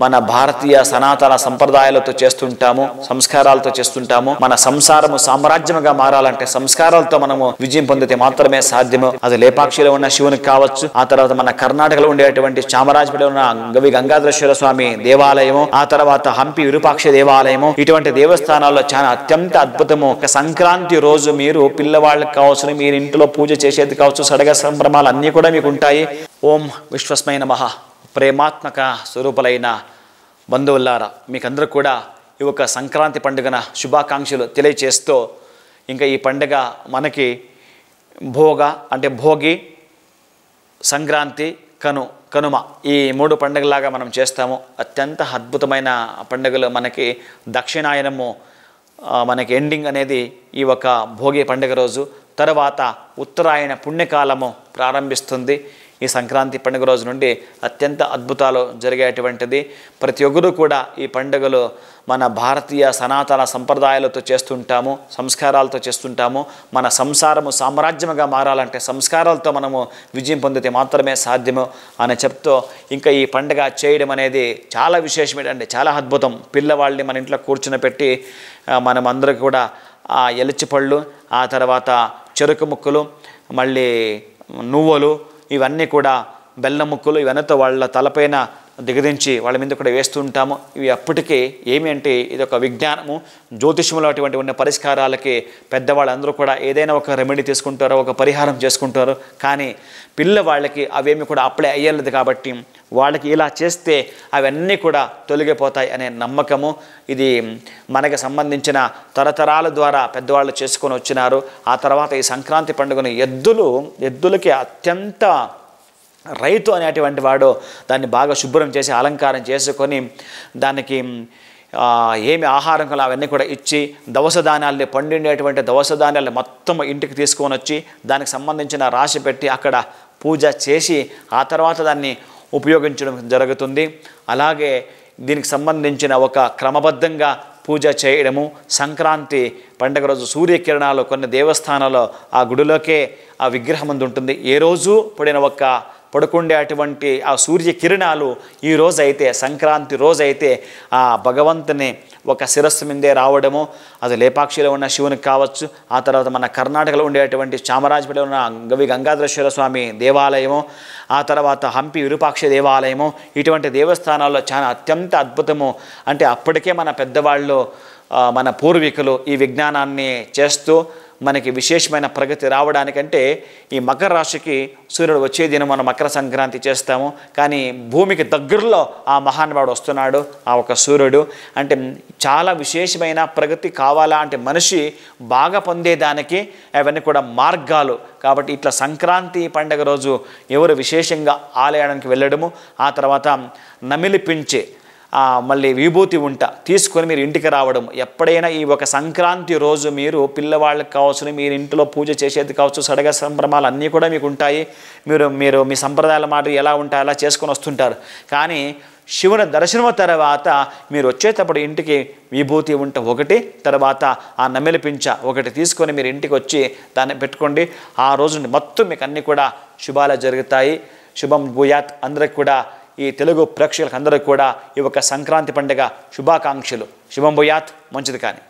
మన భారతీయ సనాతన సంప్రదాయాలతో చేస్తుంటాము, సంస్కారాలతో చేస్తుంటాము. మన సంసారము సామ్రాజ్యముగా మారాలంటే సంస్కారాలతో మనము విజయం పొందితే మాత్రమే సాధ్యము. అది లేపాక్షిలో ఉన్న శివునికి కావచ్చు, ఆ తర్వాత మన కర్ణాటకలో ఉండేటువంటి చామరాజపేటలో ఉన్న గవి గంగాధరేశ్వర స్వామి దేవాలయము, ఆ తర్వాత హంపి విరూపాక్ష దేవాలయము, ఇటువంటి దేవస్థానాల్లో చాలా అత్యంత అద్భుతము. సంక్రాంతి రోజు మీరు పిల్లవాళ్ళకి కావచ్చు, మీరు ఇంట్లో పూజ చేసేది కావచ్చు, సడగ సంభ్రమాలు అన్నీ కూడా మీకు ఉంటాయి. ఓం విశ్వస్మై నమః. ప్రేమాత్మక స్వరూపులైన బంధువులారా, మీకందరూ కూడా ఈ ఒక సంక్రాంతి పండుగన శుభాకాంక్షలు తెలియచేస్తూ, ఇంకా ఈ పండుగ మనకి భోగి, సంక్రాంతి, కనుమ ఈ 3 పండుగలాగా మనం చేస్తాము. అత్యంత అద్భుతమైన పండుగలు మనకి దక్షిణాయనము మనకి ఎండింగ్ అనేది ఈ ఒక భోగి పండుగ రోజు. తర్వాత ఉత్తరాయణ పుణ్యకాలము ప్రారంభిస్తుంది. ఈ సంక్రాంతి పండుగ రోజు నుండి అత్యంత అద్భుతాలు జరిగేటువంటిది. ప్రతి ఒక్కరూ కూడా ఈ పండుగలు మన భారతీయ సనాతన సంప్రదాయాలతో చేస్తుంటాము, సంస్కారాలతో చేస్తుంటాము. మన సంసారము సామ్రాజ్యముగా మారాలంటే సంస్కారాలతో మనము విజయం పొందితే మాత్రమే సాధ్యము అని చెప్తూ, ఇంకా ఈ పండుగ చేయడం అనేది చాలా విశేషమేంటంటే చాలా అద్భుతం. పిల్లవాళ్ళని మన ఇంట్లో కూర్చుని పెట్టి మనం అందరికీ కూడా ఆ ఎలచిపళ్ళు, ఆ తర్వాత చెరుకు ముక్కలు, మళ్ళీ నువ్వులు, ఇవన్నీ కూడా బెల్లం ముక్కలు, ఇవన్నీతో వాళ్ళ తలపైన దిగదించి వాళ్ళ మీద కూడా వేస్తూ ఉంటాము. ఇవి అప్పటికే ఏమి అంటే ఇది ఒక విజ్ఞానము, జ్యోతిష్యంలో అటువంటి ఉన్న పరిష్కారాలకి పెద్దవాళ్ళందరూ కూడా ఏదైనా ఒక రెమెడీ తీసుకుంటారో, ఒక పరిహారం చేసుకుంటారు. కానీ పిల్లవాళ్ళకి అవేమి కూడా అప్లై అయ్యలేదు కాబట్టి వాళ్ళకి ఇలా చేస్తే అవన్నీ కూడా తొలగిపోతాయి అనే నమ్మకము. ఇది మనకు సంబంధించిన తరతరాల ద్వారా పెద్దవాళ్ళు చేసుకొని వచ్చినారు. ఆ తర్వాత ఈ సంక్రాంతి పండుగను ఎద్దులకి అత్యంత రైతు అనేటువంటి వాడు దాన్ని బాగా శుభ్రం చేసి అలంకారం చేసుకొని దానికి ఏమి ఆహారం కల అవన్నీ కూడా ఇచ్చి దవస ధాన్యాల్ని, పండిండేటువంటి దవస ధాన్యాలు మొత్తం ఇంటికి తీసుకొని వచ్చి దానికి సంబంధించిన రాశి పెట్టి అక్కడ పూజ చేసి ఆ తర్వాత దాన్ని ఉపయోగించడం జరుగుతుంది. అలాగే దీనికి సంబంధించిన ఒక క్రమబద్ధంగా పూజ చేయడము. సంక్రాంతి పండుగ రోజు సూర్యకిరణాలు కొన్ని దేవస్థానాల్లో ఆ గుడిలోకే ఆ విగ్రహం ఉంటుంది. ఏ రోజు పడుకుండే అటువంటి ఆ సూర్యకిరణాలు ఈ రోజైతే సంక్రాంతి రోజైతే ఆ భగవంతుని ఒక శిరస్సు మీదే రావడము. అది లేపాక్షిలో ఉన్న శివునికి కావచ్చు, ఆ తర్వాత మన కర్ణాటకలో ఉండేటువంటి చామరాజపేటలో ఉన్న గవి గంగాధరేశ్వర స్వామి దేవాలయము, ఆ తర్వాత హంపి విరూపాక్ష దేవాలయము, ఇటువంటి దేవస్థానాల్లో చాలా అత్యంత అద్భుతము. అంటే అప్పటికే మన పెద్దవాళ్ళు, మన పూర్వీకులు ఈ విజ్ఞానాన్ని చేస్తూ మనకి విశేషమైన ప్రగతి రావడానికంటే ఈ మకర రాశికి సూర్యుడు వచ్చే దినం మనం మకర సంక్రాంతి చేస్తాము. కానీ భూమికి దగ్గరలో ఆ మహానుభావుడు వస్తున్నాడు, ఆ ఒక సూర్యుడు. అంటే చాలా విశేషమైన ప్రగతి కావాలా అంటే మనిషి బాగా పొందేదానికి అవన్నీ కూడా మార్గాలు. కాబట్టి ఇట్లా సంక్రాంతి పండుగ రోజు ఎవరు విశేషంగా ఆలయానికి వెళ్ళడము, ఆ తర్వాత నమిలిపించే మళ్ళీ విభూతి ఉంట తీసుకొని మీరు ఇంటికి రావడం. ఎప్పుడైనా ఈ ఒక సంక్రాంతి రోజు మీరు పిల్లవాళ్ళకి కావచ్చు, మీరు ఇంట్లో పూజ చేసేది కావచ్చు, సడగ సంభ్రమాలు అన్నీ కూడా మీకు ఉంటాయి. మీరు మీ సంప్రదాయాల మాట ఎలా ఉంటాయి అలా చేసుకొని వస్తుంటారు. కానీ శివుని దర్శనం తర్వాత మీరు వచ్చేటప్పుడు ఇంటికి విభూతి ఉంట ఒకటి, తర్వాత ఆ నమిలిపించ ఒకటి తీసుకొని మీరు ఇంటికి వచ్చి దాన్ని పెట్టుకోండి. ఆ రోజు మొత్తం మీకు అన్నీ కూడా శుభాలు జరుగుతాయి. శుభం భూయాత్. అందరికి కూడా ఈ తెలుగు ప్రేక్షకులకు అందరికీ కూడా ఈ ఒక సంక్రాంతి పండుగ శుభాకాంక్షలు. శుభం భూయాత్. మంచిది కానీ.